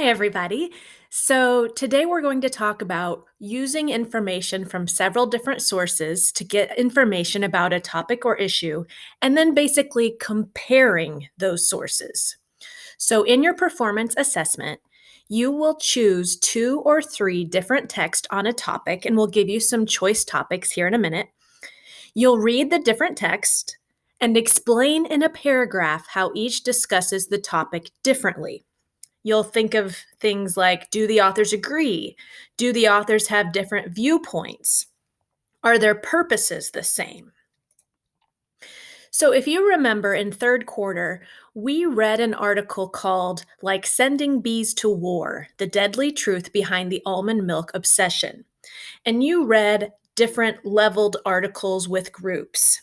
Hi, everybody. So, today we're going to talk about using information from several different sources to get information about a topic or issue, and then basically comparing those sources. So, in your performance assessment, you will choose 2 or 3 different texts on a topic, and we'll give you some choice topics here in a minute. You'll read the different text and explain in a paragraph how each discusses the topic differently. You'll think of things like, do the authors agree? Do the authors have different viewpoints? Are their purposes the same? So if you remember in third quarter, we read an article called Like Sending Bees to War, The Deadly Truth Behind the Almond Milk Obsession. And you read different leveled articles with groups.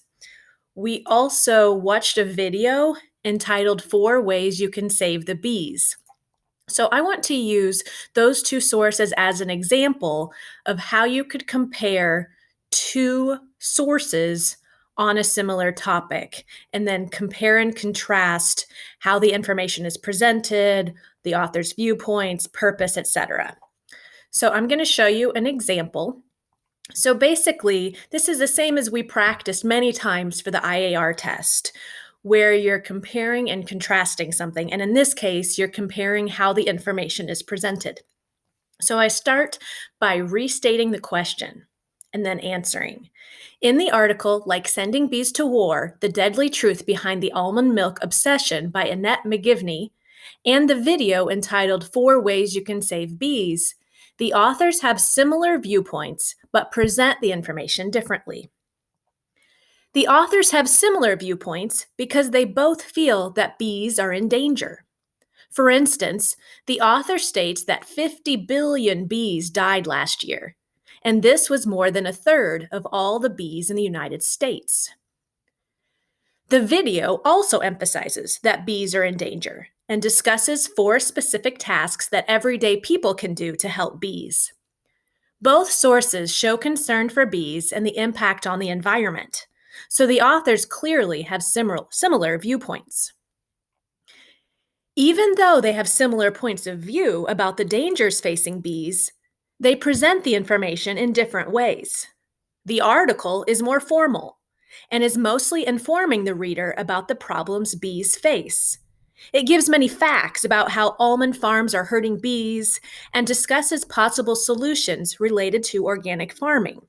We also watched a video entitled 4 Ways You Can Save the Bees. So I want to use those 2 sources as an example of how you could compare 2 sources on a similar topic, and then compare and contrast how the information is presented, the author's viewpoints, purpose, etc. So I'm going to show you an example. So basically, this is the same as we practiced many times for the IAR test, where you're comparing and contrasting something. And in this case, you're comparing how the information is presented. So I start by restating the question and then answering. In the article, Like Sending Bees to War, The Deadly Truth Behind the Almond Milk Obsession by Annette McGivney, and the video entitled 4 Ways You Can Save Bees, the authors have similar viewpoints, but present the information differently. The authors have similar viewpoints because they both feel that bees are in danger. For instance, the author states that 50 billion bees died last year, and this was more than a third of all the bees in the United States. The video also emphasizes that bees are in danger and discusses 4 specific tasks that everyday people can do to help bees. Both sources show concern for bees and the impact on the environment, so the authors clearly have similar viewpoints. Even though they have similar points of view about the dangers facing bees, they present the information in different ways. The article is more formal and is mostly informing the reader about the problems bees face. It gives many facts about how almond farms are hurting bees and discusses possible solutions related to organic farming.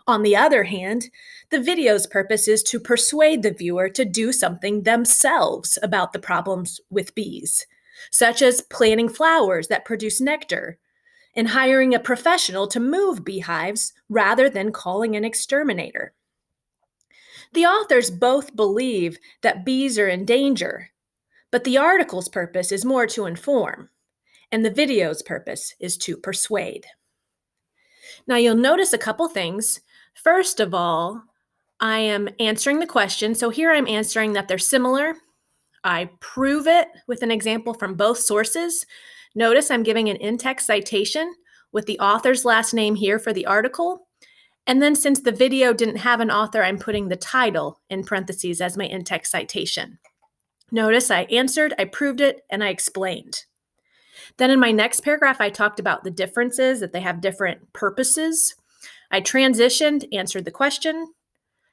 On the other hand, the video's purpose is to persuade the viewer to do something themselves about the problems with bees, such as planting flowers that produce nectar and hiring a professional to move beehives rather than calling an exterminator. The authors both believe that bees are in danger, but the article's purpose is more to inform, and the video's purpose is to persuade. Now you'll notice a couple things. First of all, I am answering the question. So here I'm answering that they're similar. I prove it with an example from both sources. Notice I'm giving an in-text citation with the author's last name here for the article. And then since the video didn't have an author, I'm putting the title in parentheses as my in-text citation. Notice I answered, I proved it, and I explained. Then in my next paragraph, I talked about the differences, that they have different purposes. I transitioned, answered the question,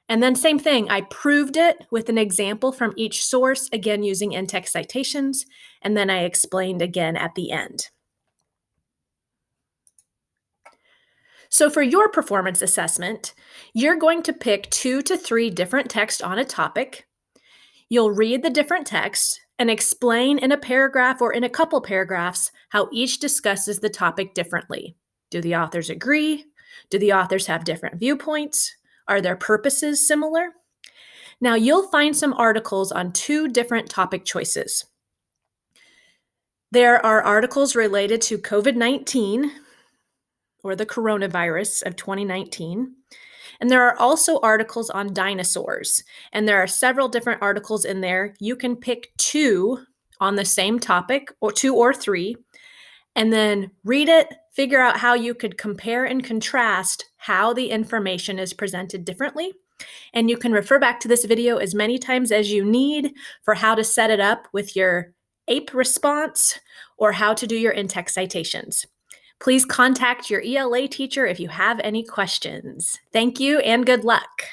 and then same thing, I proved it with an example from each source, again using in-text citations, and then I explained again at the end. So for your performance assessment, you're going to pick 2 to 3 different texts on a topic. You'll read the different texts and explain in a paragraph or in a couple paragraphs how each discusses the topic differently. Do the authors agree? Do the authors have different viewpoints? Are their purposes similar? Now, you'll find some articles on 2 different topic choices. There are articles related to COVID-19 or the coronavirus of 2019. And there are also articles on dinosaurs. And there are several different articles in there. You can pick 2 on the same topic, or 2 or 3, and then read it, figure out how you could compare and contrast how the information is presented differently. And you can refer back to this video as many times as you need for how to set it up with your APE response, or how to do your in-text citations. Please contact your ELA teacher if you have any questions. Thank you and good luck.